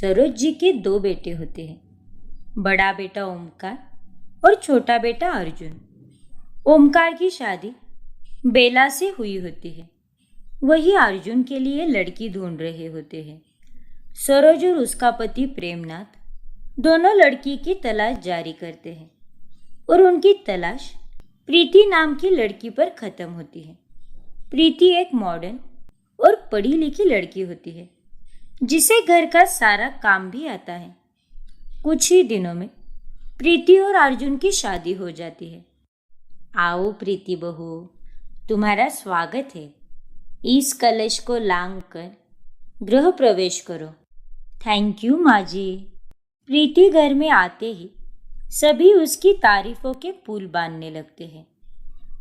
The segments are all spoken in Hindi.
सरोज जी के दो बेटे होते हैं, बड़ा बेटा ओमकार और छोटा बेटा अर्जुन। ओमकार की शादी बेला से हुई होती है। वही अर्जुन के लिए लड़की ढूंढ रहे होते हैं। सरोज और उसका पति प्रेमनाथ दोनों लड़की की तलाश जारी करते हैं और उनकी तलाश प्रीति नाम की लड़की पर खत्म होती है। प्रीति एक मॉडर्न और पढ़ी लिखी लड़की होती है जिसे घर का सारा काम भी आता है। कुछ ही दिनों में प्रीति और अर्जुन की शादी हो जाती है। आओ प्रीति बहू, तुम्हारा स्वागत है। इस कलश को लांग कर गृह प्रवेश करो। थैंक यू माँ जी। प्रीति घर में आते ही सभी उसकी तारीफों के पुल बांधने लगते हैं।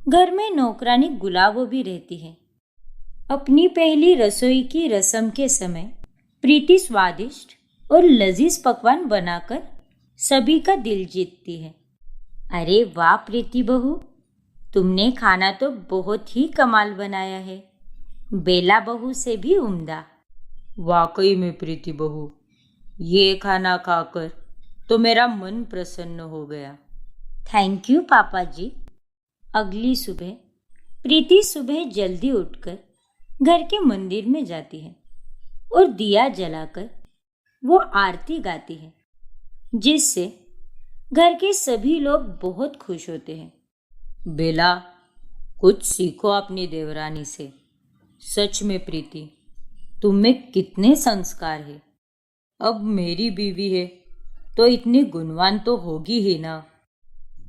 घर में नौकरानी गुलाबो भी रहती है। अपनी पहली रसोई की रस्म के समय प्रीति स्वादिष्ट और लजीज पकवान बनाकर सभी का दिल जीतती है। अरे वाह प्रीति बहू, तुमने खाना तो बहुत ही कमाल बनाया है, बेला बहू से भी उम्दा। वाकई में प्रीति बहू, ये खाना खाकर तो मेरा मन प्रसन्न हो गया। थैंक यू पापा जी। अगली सुबह प्रीति सुबह जल्दी उठकर घर के मंदिर में जाती है और दिया जलाकर वो आरती गाती है, जिससे घर के सभी लोग बहुत खुश होते हैं। बेला, कुछ सीखो अपनी देवरानी से। सच में प्रीति, तुम में कितने संस्कार है। अब मेरी बीवी है तो इतनी गुणवान तो होगी ही ना।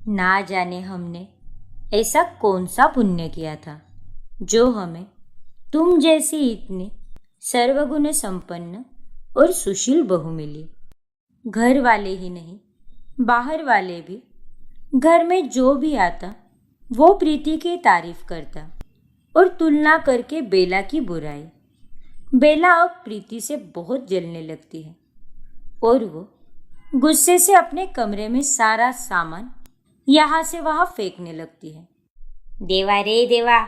ना जाने हमने ऐसा कौन सा पुण्य किया था जो हमें तुम जैसी इतनी सर्वगुण संपन्न और सुशील बहू मिली। घर वाले ही नहीं, बाहर वाले भी घर में जो भी आता वो प्रीति की तारीफ करता और तुलना करके बेला की बुराई। बेला अब प्रीति से बहुत जलने लगती है और वो गुस्से से अपने कमरे में सारा सामान यहाँ से वहाँ फेंकने लगती है। देवा रे देवा,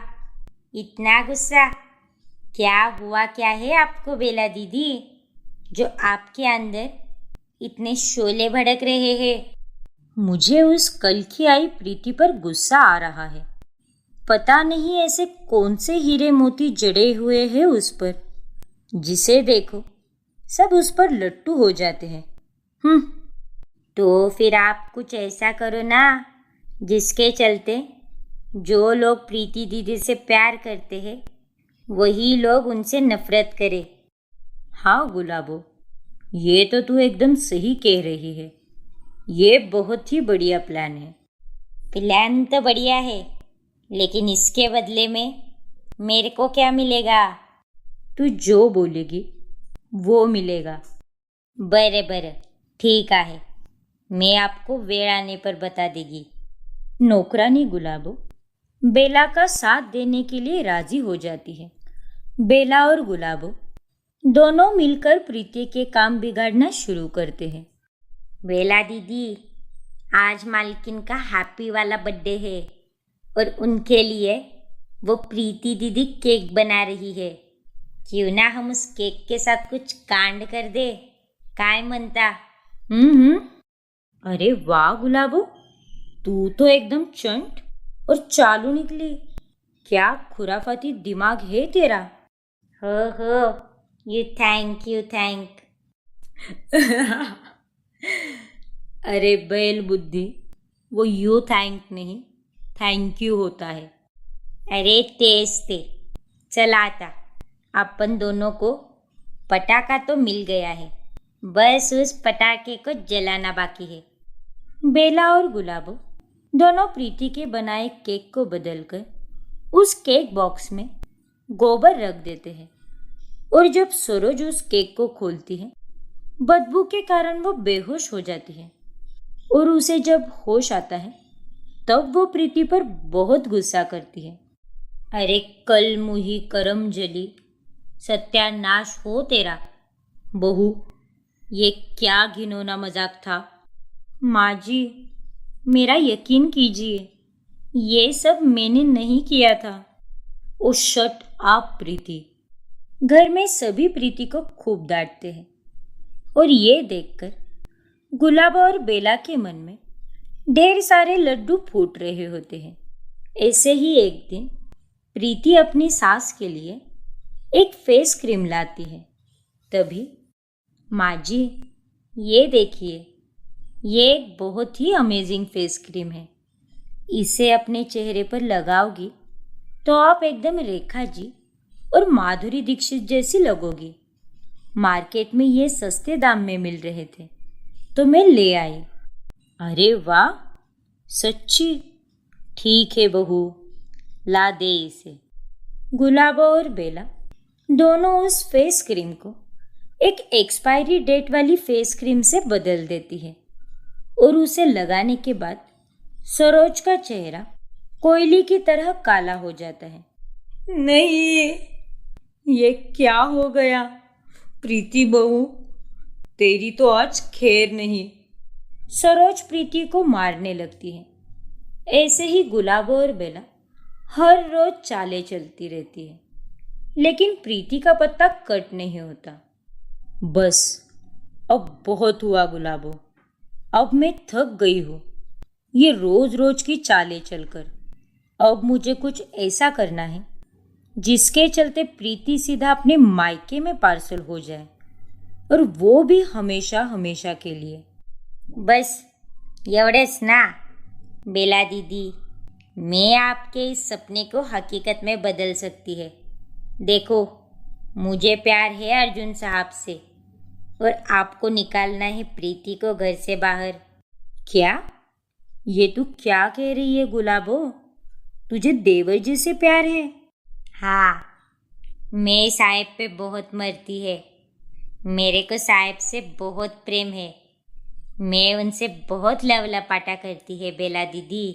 इतना गुस्सा क्या हुआ? क्या है आपको बेला दीदी, जो आपके अंदर इतने शोले भड़क रहे हैं? मुझे उस कल की आई प्रीति पर गुस्सा आ रहा है। पता नहीं ऐसे कौन से हीरे मोती जड़े हुए हैं उस पर, जिसे देखो सब उस पर लट्टू हो जाते हैं। तो फिर आप कुछ ऐसा करो ना जिसके चलते जो लोग प्रीति दीदी से प्यार करते हैं वही लोग उनसे नफरत करे। हाँ गुलाबो, ये तो तू एकदम सही कह रही है। ये बहुत ही बढ़िया प्लान है। प्लान तो बढ़िया है, लेकिन इसके बदले में मेरे को क्या मिलेगा? तू जो बोलेगी वो मिलेगा। बरे बरे, ठीक है, मैं आपको वेळ आने पर बता देगी। नौकरानी गुलाबो बेला का साथ देने के लिए राजी हो जाती है। बेला और गुलाबो दोनों मिलकर प्रीति के काम बिगाड़ना शुरू करते हैं। बेला दीदी, आज मालकिन का हैप्पी वाला बर्थडे है और उनके लिए वो प्रीति दीदी केक बना रही है। क्यों ना हम उस केक के साथ कुछ कांड कर दे? काय म्हणता? अरे वाह गुलाबो, तू तो एकदम चंट और चालू निकली। क्या खुराफाती दिमाग है तेरा। हो यू थैंक। अरे बैल बुद्धि, वो यू थैंक नहीं, थैंक यू होता है। अरे तेज ते, चल आता, अपन दोनों को पटाखा तो मिल गया है, बस उस पटाखे को जलाना बाकी है। बेला और गुलाबो दोनों प्रीति के बनाए केक को बदलकर उस केक बॉक्स में गोबर रख देते हैं और जब सरोज उस केक को खोलती है, बदबू के कारण वो बेहोश हो जाती है और उसे जब होश आता है तब वो प्रीति पर बहुत गुस्सा करती है। अरे कल मुही करम जली, सत्यानाश हो तेरा। बहू, ये क्या घिनौना मजाक था। माँ जी, मेरा यकीन कीजिए, ये सब मैंने नहीं किया था। ओ शट आप प्रीति। घर में सभी प्रीति को खूब डांटते हैं। और ये देखकर गुलाबो और बेला के मन में ढेर सारे लड्डू फूट रहे होते हैं। ऐसे ही एक दिन प्रीति अपनी सास के लिए एक फेस क्रीम लाती है। तभी, माँ जी, ये देखिए, ये एक बहुत ही अमेजिंग फेस क्रीम है। इसे अपने चेहरे पर लगाओगी तो आप एकदम रेखा जी और माधुरी दीक्षित जैसी लगोगी। मार्केट में ये सस्ते दाम में मिल रहे थे तो मैं ले आई। अरे वाह, सच्ची? ठीक है बहू, ला दे इसे। गुलाबो और बेला दोनों उस फेस क्रीम को एक एक्सपायरी डेट वाली फेस क्रीम से बदल देती है और उसे लगाने के बाद सरोज का चेहरा कोयले की तरह काला हो जाता है। नहीं, ये क्या हो गया? प्रीति बहू, तेरी तो आज खैर नहीं। सरोज प्रीति को मारने लगती है। ऐसे ही गुलाबो और बेला हर रोज चाले चलती रहती है, लेकिन प्रीति का पत्ता कट नहीं होता। बस, अब बहुत हुआ गुलाबो। अब मैं थक गई हूँ ये रोज रोज की चालें चलकर। अब मुझे कुछ ऐसा करना है जिसके चलते प्रीति सीधा अपने मायके में पार्सल हो जाए, और वो भी हमेशा हमेशा के लिए। बस एवढेच ना बेला दीदी, मैं आपके इस सपने को हकीकत में बदल सकती है। देखो, मुझे प्यार है अर्जुन साहब से, और आपको निकालना है प्रीति को घर से बाहर। क्या? ये तू क्या कह रही है गुलाबो? तुझे देवर जी से प्यार है? हाँ, मैं साहेब पे बहुत मरती है। मेरे को साहेब से बहुत प्रेम है। मैं उनसे बहुत लवलपाटा करती है बेला दीदी।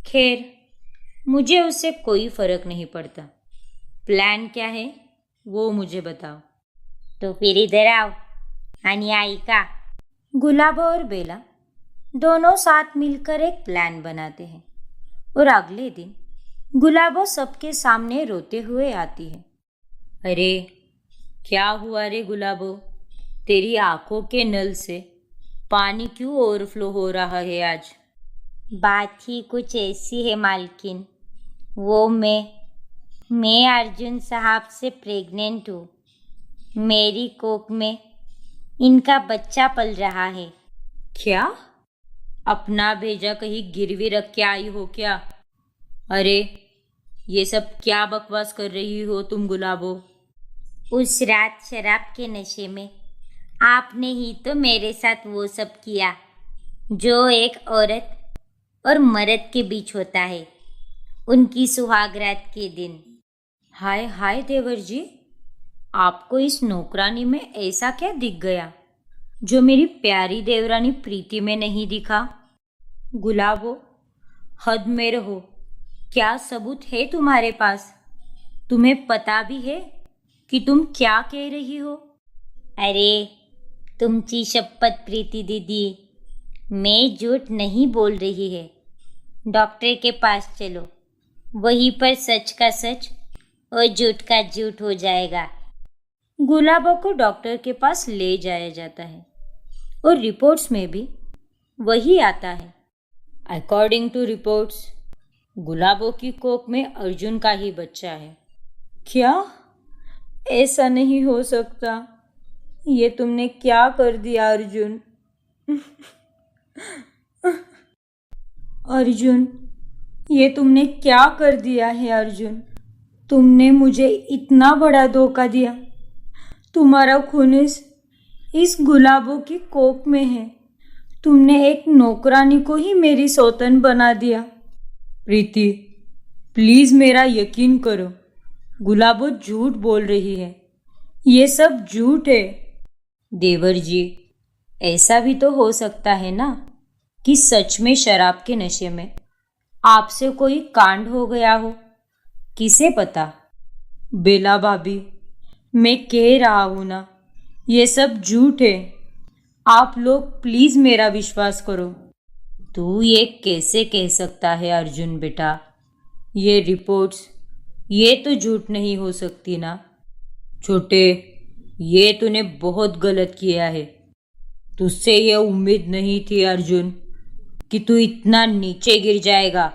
खैर, मुझे उससे कोई फर्क नहीं पड़ता। प्लान क्या है वो मुझे बताओ। तो फिर इधर आओ आणि ऐका। गुलाबो और बेला दोनों साथ मिलकर एक प्लान बनाते हैं, और अगले दिन गुलाबो सबके सामने रोते हुए आती है। अरे क्या हुआ रे गुलाबो? तेरी आंखों के नल से पानी क्यों ओवरफ्लो हो रहा है आज? बात ही कुछ ऐसी है मालकिन। वो मैं अर्जुन साहब से प्रेग्नेंट हूँ। मेरी कोख में इनका बच्चा पल रहा है। क्या? अपना भेजा कहीं गिरवी रख के आई हो क्या? अरे ये सब क्या बकवास कर रही हो तुम गुलाबो? उस रात शराब के नशे में आपने ही तो मेरे साथ वो सब किया जो एक औरत और मर्द के बीच होता है, उनकी सुहागरात के दिन। हाय हाय देवर जी, आपको इस नौकरानी में ऐसा क्या दिख गया जो मेरी प्यारी देवरानी प्रीति में नहीं दिखा? गुलाबो, हद में रहो। क्या सबूत है तुम्हारे पास? तुम्हें पता भी है कि तुम क्या कह रही हो? अरे तुमची शपथ प्रीति दीदी, मैं झूठ नहीं बोल रही है। डॉक्टर के पास चलो, वहीं पर सच का सच और झूठ का झूठ हो जाएगा। गुलाबो को डॉक्टर के पास ले जाया जाता है, और रिपोर्ट्स में भी वही आता है। अकॉर्डिंग टू रिपोर्ट्स, गुलाबो की कोख में अर्जुन का ही बच्चा है। क्या? ऐसा नहीं हो सकता। ये तुमने क्या कर दिया अर्जुन? अर्जुन, ये तुमने क्या कर दिया है अर्जुन? तुमने मुझे इतना बड़ा धोखा दिया। तुम्हारा खून इस गुलाबो की कोख में है। तुमने एक नौकरानी को ही मेरी सौतन बना दिया। प्रीति, प्लीज मेरा यकीन करो, गुलाबो झूठ बोल रही है। ये सब झूठ है। देवर जी, ऐसा भी तो हो सकता है ना कि सच में शराब के नशे में आपसे कोई कांड हो गया हो। किसे पता? बेला भाभी, मैं कह रहा हूं ना, ये सब झूठ है। आप लोग प्लीज मेरा विश्वास करो। तू ये कैसे कह सकता है अर्जुन बेटा? ये रिपोर्ट्स, ये तो झूठ नहीं हो सकती ना। छोटे, ये तूने बहुत गलत किया है। तुझसे ये उम्मीद नहीं थी अर्जुन कि तू इतना नीचे गिर जाएगा।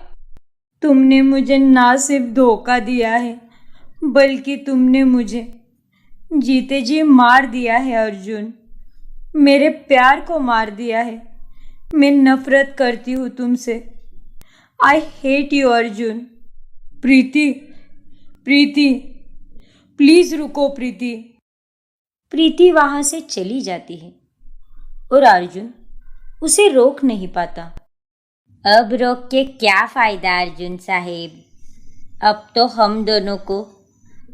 तुमने मुझे ना सिर्फ धोखा दिया है, बल्कि तुमने मुझे जीते जी मार दिया है अर्जुन। मेरे प्यार को मार दिया है। मैं नफरत करती हूँ तुमसे। I hate you Arjun. Preeti, Preeti, please रुको प्रीति। प्रीति वहां से चली जाती है और अर्जुन उसे रोक नहीं पाता। अब रोक के क्या फायदा अर्जुन साहेब, अब तो हम दोनों को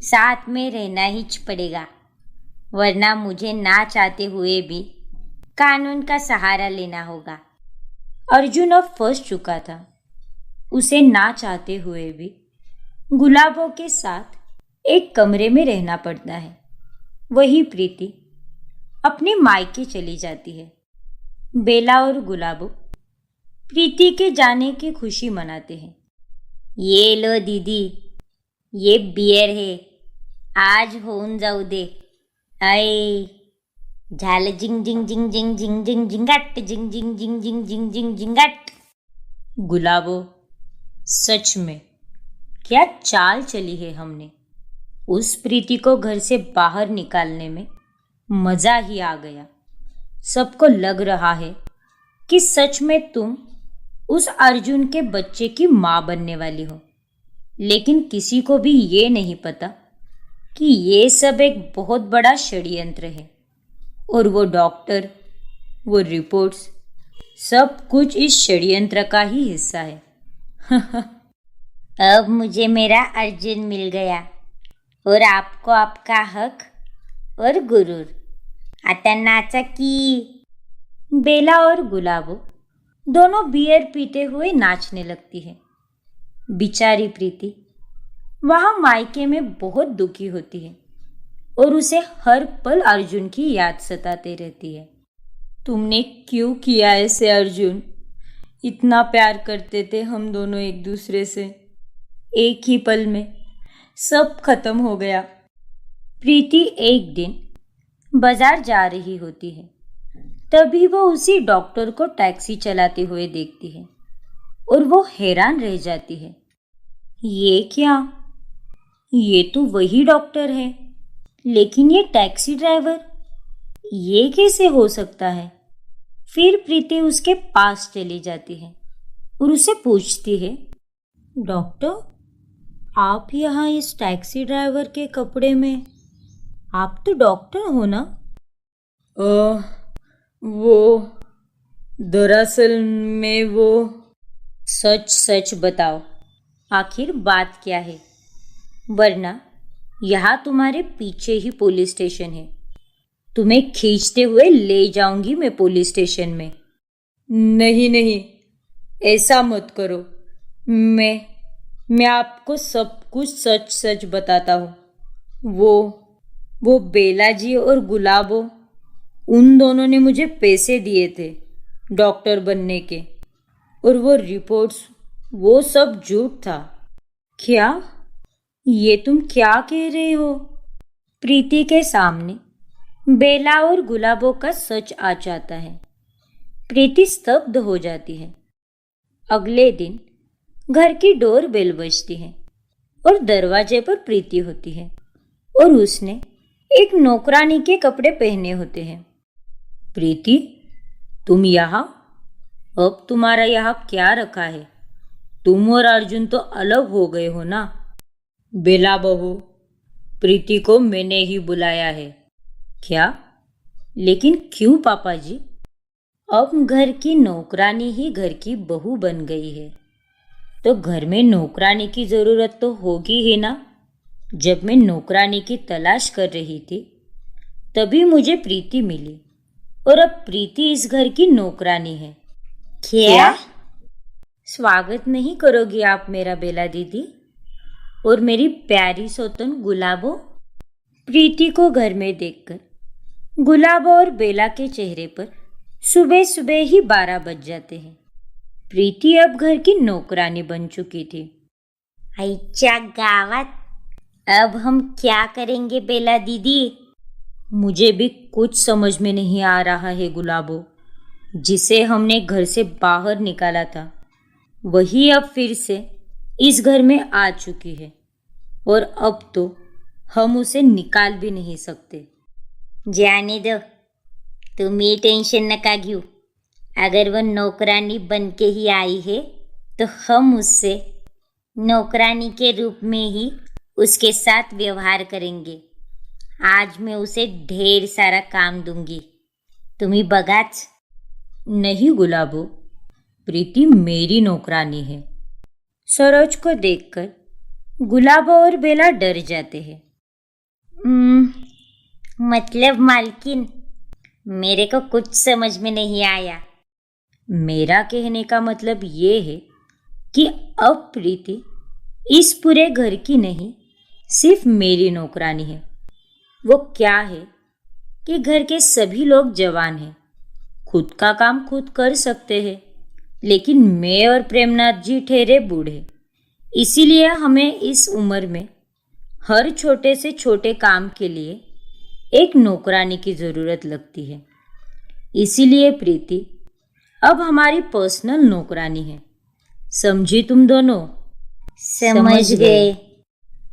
साथ में रहना ही पड़ेगा, वरना मुझे ना चाहते हुए भी कानून का सहारा लेना होगा। अर्जुन अब फंस चुका था। उसे ना चाहते हुए भी गुलाबों के साथ एक कमरे में रहना पड़ता है। वही प्रीति अपने मायके चली जाती है। बेला और गुलाबो प्रीति के जाने की खुशी मनाते हैं। ये लो दीदी, ये बियर है, आज होऊन जाऊ दे। आए झाल जिंग जिंग जिंग जिंग जिंग जिंग जिंगाट जिंग जिंग जिंग जिंग जिंग जिंग जिंगाट। गुलाबो, सच में क्या चाल चली है हमने। उस प्रीति को घर से बाहर निकालने में मजा ही आ गया। सबको लग रहा है कि सच में तुम उस अर्जुन के बच्चे की माँ बनने वाली हो, लेकिन किसी को भी ये नहीं पता कि ये सब एक बहुत बड़ा षड्यंत्र है और वो डॉक्टर, वो रिपोर्ट्स, सब कुछ इस षड्यंत्र का ही हिस्सा है। अब मुझे मेरा अर्जुन मिल गया और आपको आपका हक और गुरूर। आता नाचा की। बेला और गुलाबो दोनों बियर पीते हुए नाचने लगती है। बेचारी प्रीति वहां मायके में बहुत दुखी होती है और उसे हर पल अर्जुन की याद सताते रहती है। तुमने क्यों किया ऐसे अर्जुन? इतना प्यार करते थे हम दोनों एक दूसरे से। एक ही पल में सब खत्म हो गया। प्रीति एक दिन बाजार जा रही होती है, तभी वो उसी डॉक्टर को टैक्सी चलाते हुए देखती है और वो हैरान रह जाती है। ये क्या? ये तो वही डॉक्टर है, लेकिन ये टैक्सी ड्राइवर, ये कैसे हो सकता है? फिर प्रीति उसके पास चली जाती है और उसे पूछती है, डॉक्टर, आप यहाँ इस टैक्सी ड्राइवर के कपड़े में, आप तो डॉक्टर हो ना? वो दरअसल में वो। सच सच बताओ, आखिर बात क्या है? वरना यहाँ तुम्हारे पीछे ही पुलिस स्टेशन है। तुम्हें खींचते हुए ले जाऊंगी मैं पुलिस स्टेशन में। नहीं नहीं, ऐसा मत करो। मैं आपको सब कुछ सच सच बताता हूँ। वो बेला जी और गुलाबो, उन दोनों ने मुझे पैसे दिए थे डॉक्टर बनने के, और वो रिपोर्ट्स, वो सब झूठ था। क्या? ये तुम क्या कह रहे हो? प्रीति के सामने बेला और गुलाबो का सच आ जाता है। प्रीति स्तब्ध हो जाती है। अगले दिन घर की डोर बेल बजती है और दरवाजे पर प्रीति होती है और उसने एक नौकरानी के कपड़े पहने होते हैं। प्रीति, तुम यहाँ? अब तुम्हारा यहाँ क्या रखा है? तुम और अर्जुन तो अलग हो गए हो ना? बेला बहू, प्रीति को मैंने ही बुलाया है। क्या? लेकिन क्यों पापा जी? अब घर की नौकरानी ही घर की बहू बन गई है, तो घर में नौकरानी की ज़रूरत तो होगी ही ना। जब मैं नौकरानी की तलाश कर रही थी, तभी मुझे प्रीति मिली और अब प्रीति इस घर की नौकरानी है। क्या? स्वागत नहीं करोगी आप मेरा बेला दीदी? और मेरी प्यारी सौतन गुलाबो? प्रीति को घर में देखकर गुलाबो और बेला के चेहरे पर सुबह सुबह ही 12 बज जाते हैं। प्रीति अब घर की नौकरानी बन चुकी थी। आईच्या गावात, अब हम क्या करेंगे बेला दीदी? मुझे भी कुछ समझ में नहीं आ रहा है गुलाबो। जिसे हमने घर से बाहर निकाला था वही अब फिर से इस घर में आ चुकी है, और अब तो हम उसे निकाल भी नहीं सकते। जाने दो, तुम ये टेंशन न का घेऊ। अगर वह नौकरानी बन के ही आई है तो हम उससे नौकरानी के रूप में ही उसके साथ व्यवहार करेंगे। आज मैं उसे ढेर सारा काम दूंगी, तुम्ही बघाच। नहीं गुलाबो, प्रीति मेरी नौकरानी है। सरोज को देखकर गुलाबो और बेला डर जाते हैं। मतलब मालकिन, मेरे को कुछ समझ में नहीं आया। मेरा कहने का मतलब ये है कि अब प्रीति इस पूरे घर की नहीं, सिर्फ मेरी नौकरानी है। वो क्या है कि घर के सभी लोग जवान हैं, खुद का काम खुद कर सकते हैं, लेकिन मैं और प्रेमनाथ जी ठहरे बूढ़े। इसीलिए हमें इस उम्र में हर छोटे से छोटे काम के लिए एक नौकरानी की ज़रूरत लगती है। इसीलिए प्रीति अब हमारी पर्सनल नौकरानी है। समझी तुम दोनों? समझ गए।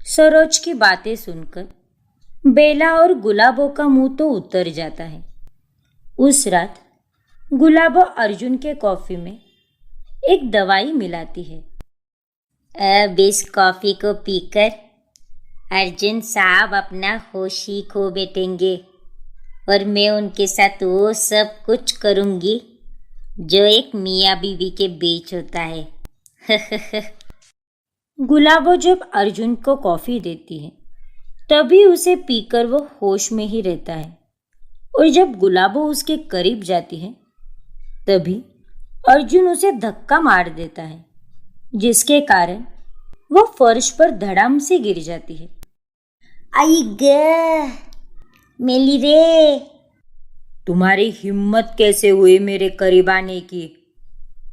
सरोज की बातें सुनकर बेला और गुलाबो का मुंह तो उतर जाता है। उस रात गुलाबो अर्जुन के कॉफी में एक दवाई मिलाती है। अब इस कॉफी को पीकर अर्जुन साहब अपना होश ही खो बैठेंगे, और मैं उनके साथ वो सब कुछ करूंगी जो एक मियाँ बीवी के बीच होता है। गुलाबो जब अर्जुन को कॉफी देती है तभी उसे पीकर वो होश में ही रहता है, और जब गुलाबो उसके करीब जाती है तभी अर्जुन उसे धक्का मार देता है, जिसके कारण वो फर्श पर धड़ाम से गिर जाती है। आई ग मेली रे! तुम्हारी हिम्मत कैसे हुई मेरे करीब आने की?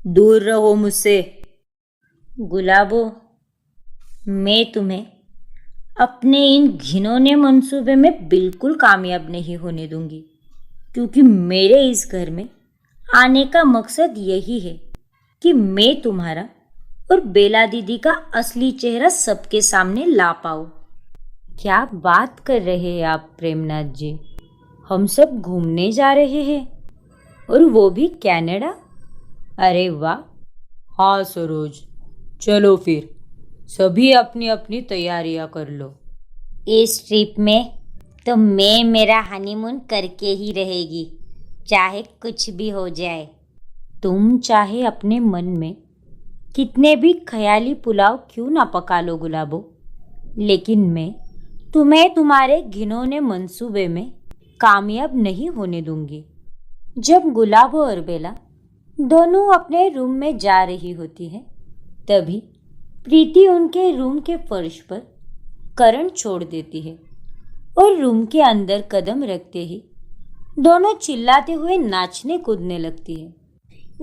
दूर रहो मुझसे। गुलाबो, मैं तुम्हें अपने इन घिनौने मंसूबे में बिल्कुल कामयाब नहीं होने दूंगी, क्योंकि मेरे इस घर में आने का मकसद यही है कि मैं तुम्हारा और बेला दीदी का असली चेहरा सबके सामने ला पाऊँ। क्या बात कर रहे हैं आप प्रेमनाथ जी? हम सब घूमने जा रहे हैं, और वो भी कनाडा? अरे वाह! हाँ सरोज, चलो फिर सभी अपनी अपनी तैयारियां कर लो। इस ट्रिप में तो मैं मेरा हनीमून करके ही रहेगी, चाहे कुछ भी हो जाए। तुम चाहे अपने मन में कितने भी ख्याली पुलाव क्यों ना पका लो गुलाबो, लेकिन मैं तुम्हें तुम्हारे घिनौने मंसूबे में कामयाब नहीं होने दूंगी। जब गुलाबो और बेला दोनों अपने रूम में जा रही होती है तभी प्रीति उनके रूम के फर्श पर करंट छोड़ देती है, और रूम के अंदर कदम रखते ही दोनों चिल्लाते हुए नाचने कूदने लगती है।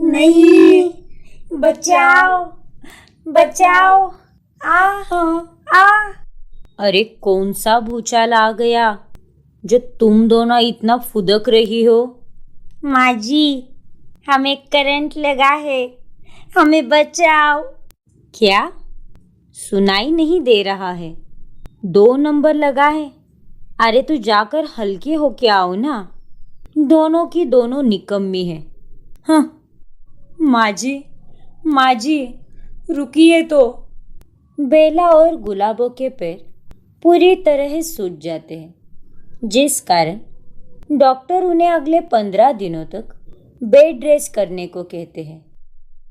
नहीं, बचाओ बचाओ! आ! अरे कौन सा भूचाल आ गया जो तुम दोनों इतना फुदक रही हो? माँ जी, हमें करंट लगा है, हमें बचाओ। क्या सुनाई नहीं दे रहा है? 2 नंबर लगा है। अरे तो जाकर हल्के होके आओ ना। दोनों की दोनों निकम्मी है। हाँ, माँ जी रुकिए तो। बेला और गुलाबो के पैर पूरी तरह सूज जाते हैं, जिस कारण डॉक्टर उन्हें अगले 15 दिनों तक बेड रेस्ट करने को कहते हैं,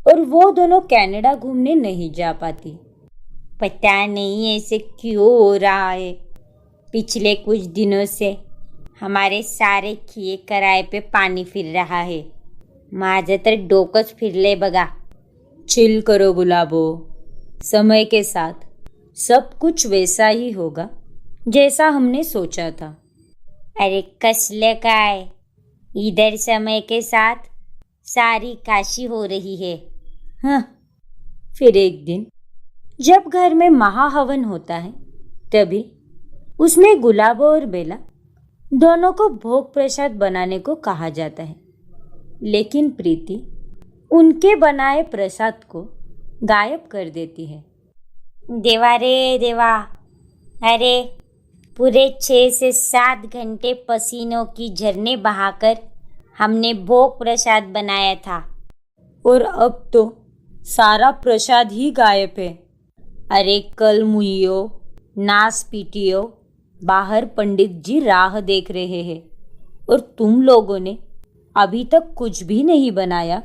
और वो दोनों कनाडा घूमने नहीं जा पाती। पता नहीं ऐसे क्यों हो रहा है। पिछले कुछ दिनों से हमारे सारे किए कराए पे पाणी फिर रहा है। माझं तर डोकंच फिरले बघा। चिल करो गुलाबो, समय के साथ सब कुछ वैसा ही होगा जैसा हमने सोचा था। अरे कसले काय, इधर समय के साथ सारी काशी हो रही है। हाँ, फिर एक दिन जब घर में महाहवन होता है तभी उसमें गुलाबो और बेला दोनों को भोग प्रसाद बनाने को कहा जाता है, लेकिन प्रीति उनके बनाए प्रसाद को गायब कर देती है। देवा रे देवा, अरे पूरे 6 से 7 घंटे पसीनों की झरने बहाकर हमने भोग प्रसाद बनाया था, और अब तो सारा प्रसाद ही गायब है। अरे कल मुइयो, नास पीटियो, बाहर पंडित जी राह देख रहे हैं और तुम लोगों ने अभी तक कुछ भी नहीं बनाया।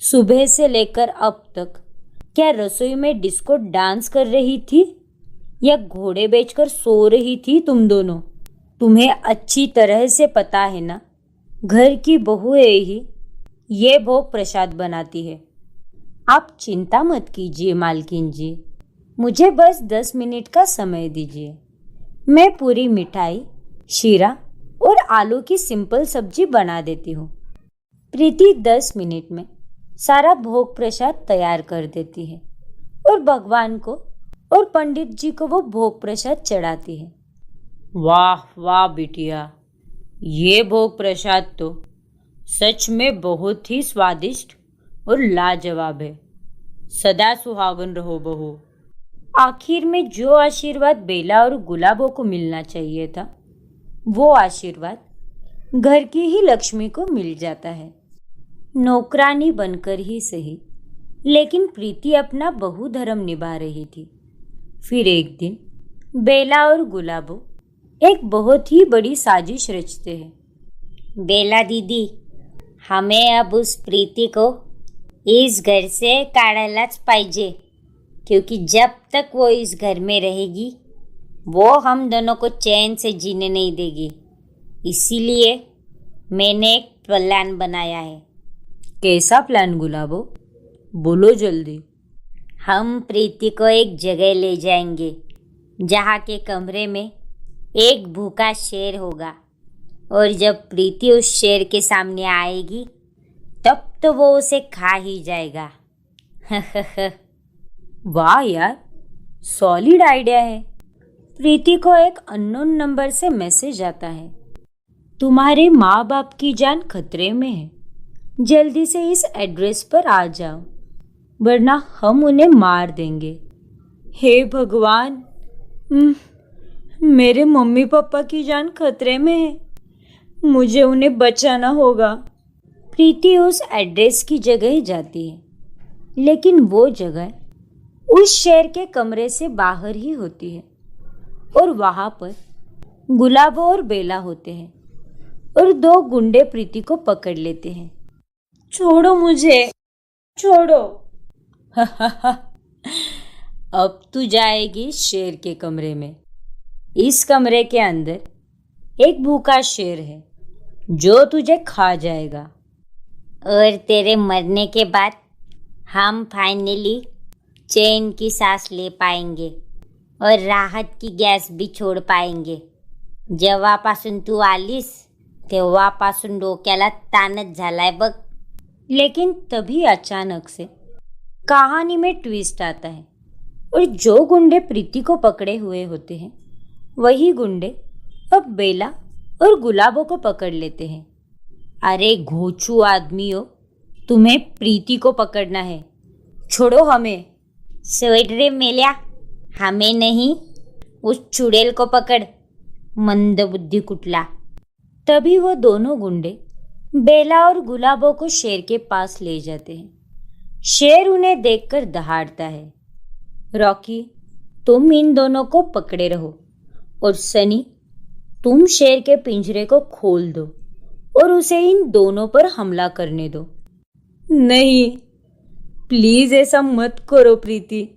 सुबह से लेकर अब तक क्या रसोई में डिस्को डांस कर रही थी या घोड़े बेचकर सो रही थी तुम दोनों? तुम्हें अच्छी तरह से पता है ना, घर की बहुएं ही ये भोग प्रसाद बनाती है। आप चिंता मत कीजिए मालकिन जी, मुझे बस 10 मिनट का समय दीजिए। मैं पूरी मिठाई, शीरा और आलू की सिंपल सब्जी बना देती हूँ। प्रीति 10 मिनट में सारा भोग प्रसाद तैयार कर देती है और भगवान को और पंडित जी को वो भोग प्रसाद चढ़ाती है। वाह वाह बिटिया, ये भोग प्रसाद तो सच में बहुत ही स्वादिष्ट और लाजवाब है। सदा सुहागन रहो बहू। आखिर में जो आशीर्वाद बेला और गुलाबों को मिलना चाहिए था, वो आशीर्वाद घर की ही लक्ष्मी को मिल जाता है। नौकरानी बनकर ही सही, लेकिन प्रीति अपना बहु धर्म निभा रही थी। फिर एक दिन बेला और गुलाबो एक बहुत ही बड़ी साजिश रचते हैं। बेला दीदी, हमें अब उस प्रीति को इस घर से काढायलाच पाहिजे, क्योंकि जब तक वो इस घर में रहेगी वो हम दोनों को चैन से जीने नहीं देगी। इसीलिए मैंने एक प्लान बनाया है। कैसा प्लान गुलाबो? बोलो जल्दी। हम प्रीति को एक जगह ले जाएंगे जहाँ के कमरे में एक भूखा शेर होगा, और जब प्रीति उस शेर के सामने आएगी तब तो वो उसे खा ही जाएगा। वाह यार, सॉलिड आइडिया है। प्रीति को एक अननोन नंबर से मैसेज आता है, तुम्हारे माँ बाप की जान खतरे में है, जल्दी से इस एड्रेस पर आ जाओ वरना हम उन्हें मार देंगे। हे भगवान, मेरे मम्मी पापा की जान खतरे में है, मुझे उन्हें बचाना होगा। प्रीति उस एड्रेस की जगह जाती है, लेकिन वो जगह उस शेर के कमरे से बाहर ही होती है और वहां पर गुलाबो और बेला होते हैं और 2 गुंडे प्रीति को पकड़ लेते हैं। छोड़ो मुझे, छोड़ो। अब तू जाएगी शेर के कमरे में। इस कमरे के अंदर एक भूखा शेर है जो तुझे खा जाएगा, और तेरे मरने के बाद हम फाइनली चैन की सांस ले पाएंगे और राहत की गॅस भी छोड़ पाएंगे। जेव्हापासून तू आलीस तेव्हापासून डोक्याला ताणच झालाय बघ। लेकिन तभी अचानक से कहानी में ट्विस्ट आता है और जो गुंडे प्रीति को पकड़े हुए होते हैं वही गुंडे अब बेला और गुलाबो को पकड़ लेते हैं। अरे घोचू आदमियों, तुम्हें प्रीति को पकड़ना है, छोड़ो हमें। सोच रे मेल्या, हमें नहीं, उस चुड़ैल को पकड़, मंदबुद्धि कुटला। तभी वो दोनों गुंडे बेला और गुलाबो को शेर के पास ले जाते हैं। शेर उन्हें देखकर दहाड़ता है। रॉकी, तुम इन दोनों को पकड़े रहो और सनी, तुम शेर के पिंजरे को खोल दो और उसे इन दोनों पर हमला करने दो। नहीं, प्लीज ऐसा मत करो प्रीति,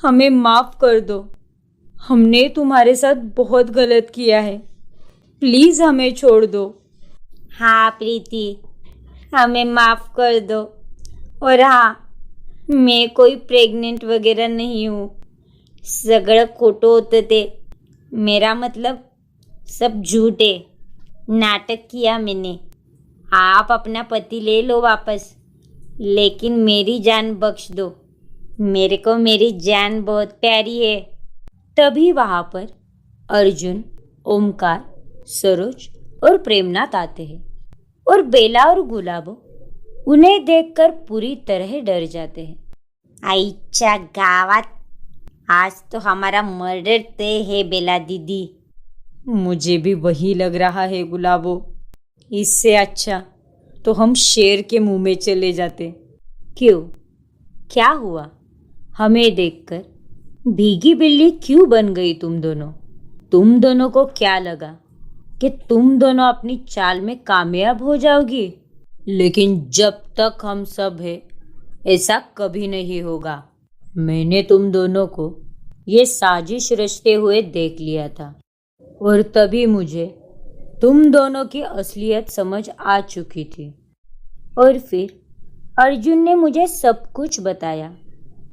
हमें माफ कर दो। हमने तुम्हारे साथ बहुत गलत किया है, प्लीज हमें छोड़ दो। हाँ प्रीति, हमें माफ कर दो। और हाँ, मैं कोई प्रेग्नेंट वगैरह नहीं हूँ, सगळं खोटं होतं ते। मेरा मतलब सब झूठे, नाटक किया मैंने। आप अपना पति ले लो वापस, लेकिन मेरी जान बख्श दो, मेरे को मेरी जान बहुत प्यारी है। तभी वहाँ पर अर्जुन, ओमकार, सरोज और प्रेमनाथ आते हैं और बेला और गुलाबो उन्हें देखकर पूरी तरह डर जाते हैं। आईच्या गावात आज तो हमारा मर्डर तय है बेला दीदी। मुझे भी वही लग रहा है गुलाबो। इससे अच्छा तो हम शेर के मुंह में चले जाते। क्यों, क्या हुआ? हमें देखकर भीगी बिल्ली क्यों बन गई तुम दोनों? तुम दोनों को क्या लगा कि तुम दोनों अपनी चाल में कामयाब हो जाओगी? लेकिन जब तक हम सब हैं ऐसा कभी नहीं होगा। मैंने तुम दोनों को ये साजिश रचते हुए देख लिया था और तभी मुझे तुम दोनों की असलियत समझ आ चुकी थी। और फिर अर्जुन ने मुझे सब कुछ बताया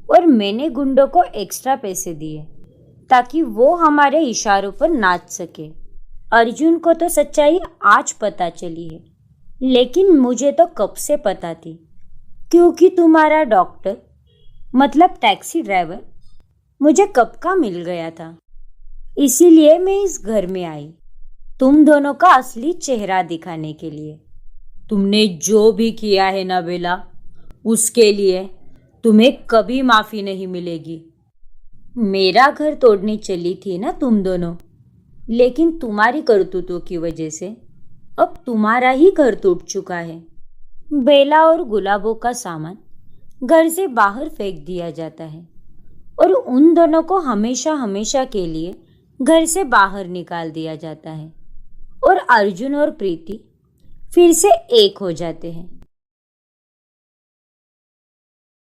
और मैंने गुंडों को एक्स्ट्रा पैसे दिए ताकि वो हमारे इशारों पर नाच सके। अर्जुन को तो सच्चाई आज पता चली है, लेकिन मुझे तो कब से पता थी, क्योंकि तुम्हारा डॉक्टर मतलब टैक्सी ड्राइवर मुझे कब का मिल गया था। इसीलिए मैं इस घर में आई, तुम दोनों का असली चेहरा दिखाने के लिए। तुमने जो भी किया है ना बेला, उसके लिए तुम्हें कभी माफ़ी नहीं मिलेगी। मेरा घर तोड़ने चली थी ना तुम दोनों, लेकिन तुम्हारी करतूतों की वजह से अब तुम्हारा ही घर टूट चुका है। बेला और गुलाबों का सामान घर से बाहर फेंक दिया जाता है और उन दोनों को हमेशा हमेशा के लिए घर से बाहर निकाल दिया जाता है और अर्जुन और प्रीति फिर से एक हो जाते हैं।